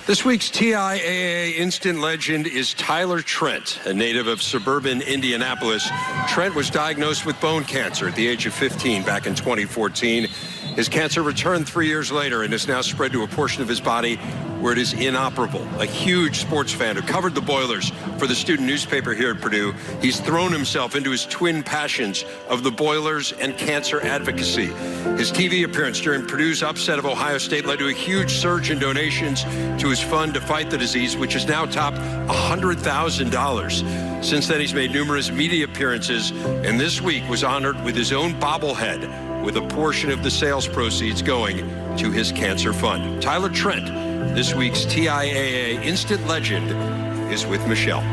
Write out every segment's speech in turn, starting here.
This week's TIAA instant legend is Tyler Trent, a native of suburban Indianapolis. Trent was diagnosed with bone cancer at the age of 15 back in 2014. His cancer returned 3 years later and is now spread to a portion of his body where it is inoperable. A huge sports fan who covered the Boilers for the student newspaper here at Purdue, he's thrown himself into his twin passions of the Boilers and cancer advocacy. His TV appearance during Purdue's upset of Ohio State led to a huge surge in donations to his fund to fight the disease, which has now topped $100,000. Since then, he's made numerous media appearances, and this week was honored with his own bobblehead, with a portion of the sales proceeds going to his cancer fund. Tyler Trent, this week's TIAA instant legend, is with Michelle.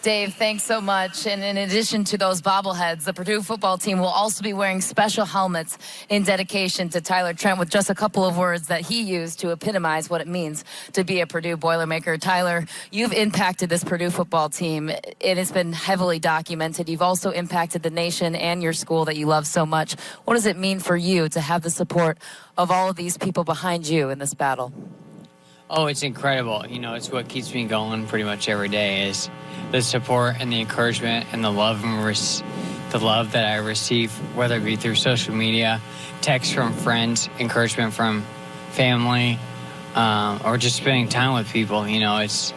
Dave, thanks so much. And in addition to those bobbleheads, the Purdue football team will also be wearing special helmets in dedication to Tyler Trent, with just a couple of words that he used to epitomize what it means to be a Purdue Boilermaker. Tyler, you've impacted this Purdue football team. It has been heavily documented. You've also impacted the nation and your school that you love so much. What does it mean for you to have the support of all of these people behind you in this battle? Oh, it's incredible. You know, it's what keeps me going pretty much every day, is the support and the encouragement and the love that I receive, whether it be through social media, texts from friends, encouragement from family, or just spending time with people. You know, it's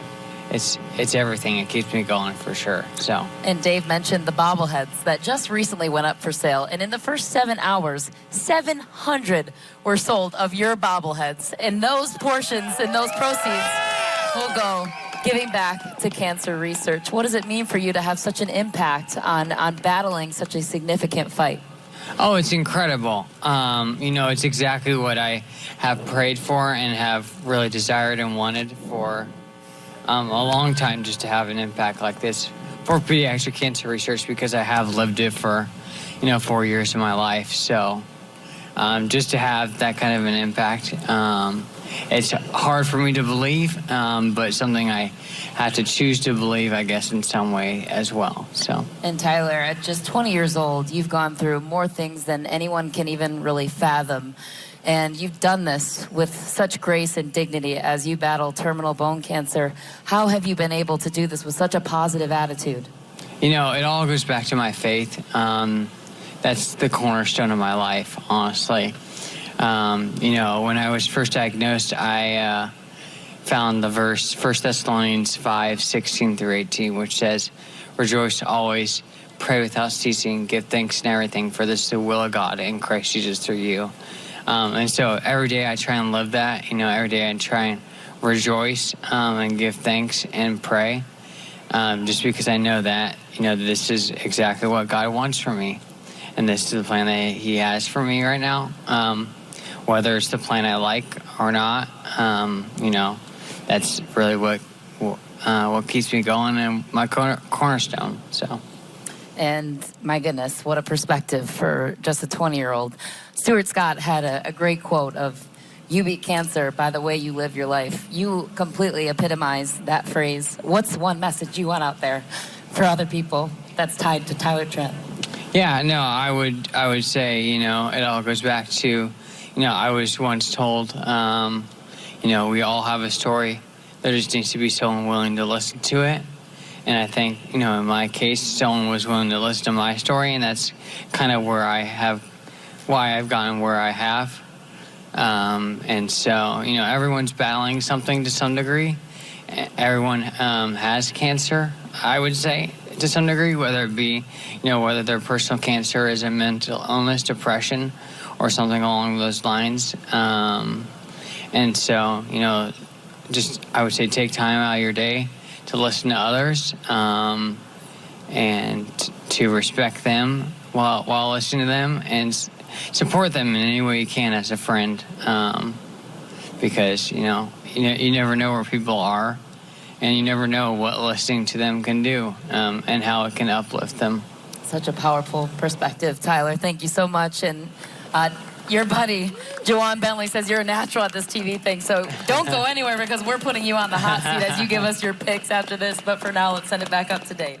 everything. It keeps me going for sure. So. And Dave mentioned the bobbleheads that just recently went up for sale, and in the first 7 hours, 700 were sold of your bobbleheads, and those portions and those proceeds will go giving back to cancer research. What does it mean for you to have such an impact on battling such a significant fight? Oh, it's incredible. You know, it's exactly what I have prayed for and have really desired and wanted for a long time, just to have an impact like this for pediatric cancer research, because I have lived it for, 4 years of my life. So just to have that kind of an impact, it's hard for me to believe, but something I have to choose to believe, I guess, in some way as well. So. And Tyler, at just 20 years old, you've gone through more things than anyone can even really fathom. And you've done this with such grace and dignity as you battle terminal bone cancer. How have you been able to do this with such a positive attitude? You know, it all goes back to my faith. That's the cornerstone of my life, honestly. You know, when I was first diagnosed, I found the verse 1 Thessalonians 5:16-18, which says, "Rejoice always, pray without ceasing, give thanks in everything, for this is the will of God in Christ Jesus through you." And so every day I try and live that. Every day I try and rejoice and give thanks and pray, just because I know that, this is exactly what God wants for me. And this is the plan that he has for me right now. Whether it's the plan I like or not, that's really what keeps me going and my cornerstone. So. And my goodness, what a perspective for just a 20-year-old. Stuart Scott had a great quote of, "You beat cancer by the way you live your life." You completely epitomize that phrase. What's one message you want out there for other people that's tied to Tyler Trent? Yeah, no, I would say, it all goes back to, I was once told, we all have a story. There just needs to be someone willing to listen to it. And I think, in my case, someone was willing to listen to my story, and that's kind of why I've gotten where I have. And so, everyone's battling something to some degree. Everyone has cancer, I would say, to some degree, whether it be, whether their personal cancer is a mental illness, depression, or something along those lines. And so, just, I would say, take time out of your day to listen to others, and to respect them while listening to them, and support them in any way you can as a friend, because you never know where people are, and you never know what listening to them can do, and how it can uplift them. Such a powerful perspective, Tyler. Thank you so much. And your buddy, Jawan Bentley, says you're a natural at this TV thing, so don't go anywhere, because we're putting you on the hot seat as you give us your picks after this. But for now, let's send it back up to Dave.